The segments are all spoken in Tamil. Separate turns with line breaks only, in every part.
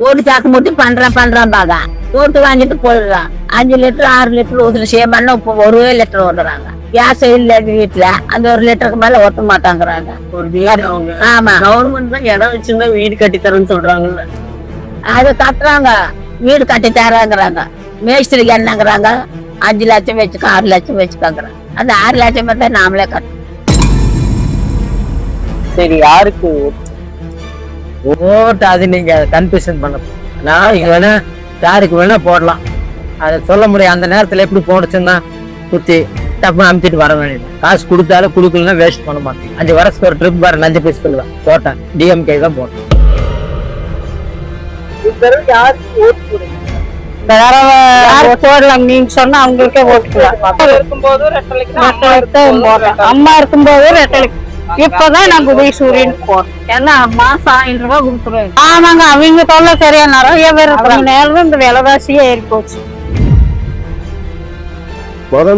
ஓட்டு சாக்கு மூட்டி பண்றான் பாக்க ஓட்டு வாங்கிட்டு போயிடுறான். 5 லிட்டர் 6 லிட்டர் ஊத்துற சேமன்னா இப்போ 1 லிட்டர் ஓடுறாங்க. கேஸ் இல்ல வீட்டுல அந்த 1 லிட்டருக்கு மேல ஓட்ட மாட்டாங்கிறாங்க.
ஒரு வீடு அவங்க
ஆமா,
கவர்மெண்ட் தான் இடம் வச்சிருந்தா வீடு கட்டி தரேன்னு சொல்றாங்கல்ல.
அது கட்டுறாங்க, வீடு கட்டி தராங்கிறாங்க. மேஸ்திரிக்கு என்னங்கிறாங்க, 5 லட்சம் வச்சுக்க 6 லட்சம் வச்சுக்காங்கிறாங்க. அந்த 6 லட்சம் தான் நாமளே கட்டணும்.
சரி, யாருக்கு
ஓட்டு அது நீங்க கன்ஃபியூஷன் பண்ண நான் இங்க வேணா யாருக்கு வேணா போடலாம். அதை சொல்ல முடியும். அந்த நேரத்துல எப்படி போனுச்சுன்னா குத்தி டப்பு அமுத்திட்டு வர வேண்டியது. காசு கொடுத்தாலும் கொடுக்கலன்னா வேஸ்ட் பண்ண மாட்டேன். 5 வருஷத்துக்கு ஒரு ட்ரிப் வர 5 பைசா சொல்லுவேன். போட்டேன் டிஎம்கே தான் போட்டேன்.
யாருக்கு ஓட்டு போடுறீங்க?
போடலாம் நீங்க சொன்னா அவங்களுக்கே ஓட்டுக்கலாம்.
இருக்கும்போது
அம்மா இருக்கும்போது ரெட்டலைக்கு இப்பதான் நாங்க உதயசூரியன் போறோம். ஏன்னா மாசம் 1000 ரூபாய் கொடுத்துருவோம். ஆமாங்க, அவங்க தொல்லை சரியா நிறைய பேர் இருக்கிறாங்க. நேரம் இந்த விலைவாசியே ஏறி போச்சு.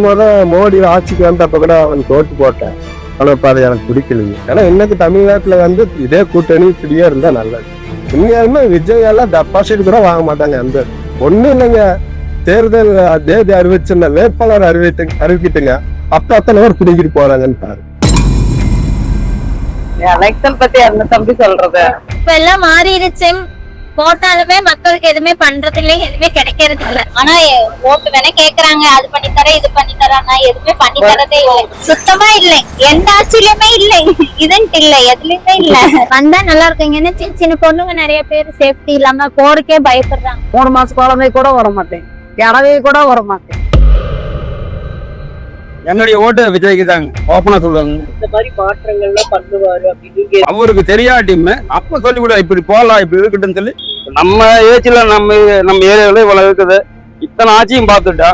முத மோடி ஆட்சிக்கு வந்தப்ப கூட அவனுக்கு ஓட்டு போட்டேன். ஆனா இப்ப அதை எனக்கு பிடிக்கலைங்க. ஏன்னா இன்னைக்கு தமிழ்நாட்டுல வந்து இதே கூட்டணி இப்படியே இருந்தா நல்லது. உண்மையாலுமே விஜய் எல்லாம் டெபாசிட் கூட வாங்க மாட்டாங்க. அந்த ஒண்ணும் இல்லைங்க, தேர்தல் தேதி அறிவிச்சுங்க, வேட்பாளர் அறிவிக்கிட்டுங்க, அத்தனை பேர் பிடிக்கிட்டு போறாங்கன்னு பாரு.
எலெக்ஷன் பத்தி என்ன தம்பி சொல்றது?
இப்ப எல்லாம் மாறிடுச்சு. போட்டாலுமே மக்களுக்கு எதுவுமே பண்றது இல்லை, எதுவுமே கிடைக்கிறது இல்ல. ஆனா ஓட்டு வேணா கேக்குறாங்க, அது பண்ணி தரேன் இது பண்ணி தராங்க, எதுவுமே பண்ணி தரதே இல்லை. சுத்தமா இல்லை, எந்த ஆட்சியிலுமே இல்லை, இதுன்ட்டு இல்லை, எதுலயுமே இல்ல. வந்தா நல்லா இருக்குங்கன்னு சின்ன சின்ன பொண்ணுங்க நிறைய பேர் சேஃப்டி இல்லாம போறக்கே பயப்படுறாங்க.
3 மாசம் குழந்தை கூட வர மாட்டேன், கிடவே கூட வர மாட்டேன்.
என்னுடைய ஓட்டு விஜய்க்கு தாங்க. ஓப்பனா சொல்லுவாங்க.
இந்த மாதிரி மாற்றங்கள்லாம் பண்ணுவாரு அப்படின்னு
அவருக்கு தெரியாட்டியுமே அப்ப சொல்லி கூட இப்படி போகலாம் இப்படி இருக்கட்டும்னு சொல்லி நம்ம ஏஜ்ல நம்ம ஏரியாவில இவ்வளவு இருக்குது. இத்தனை ஆட்சியும் பார்த்துட்டா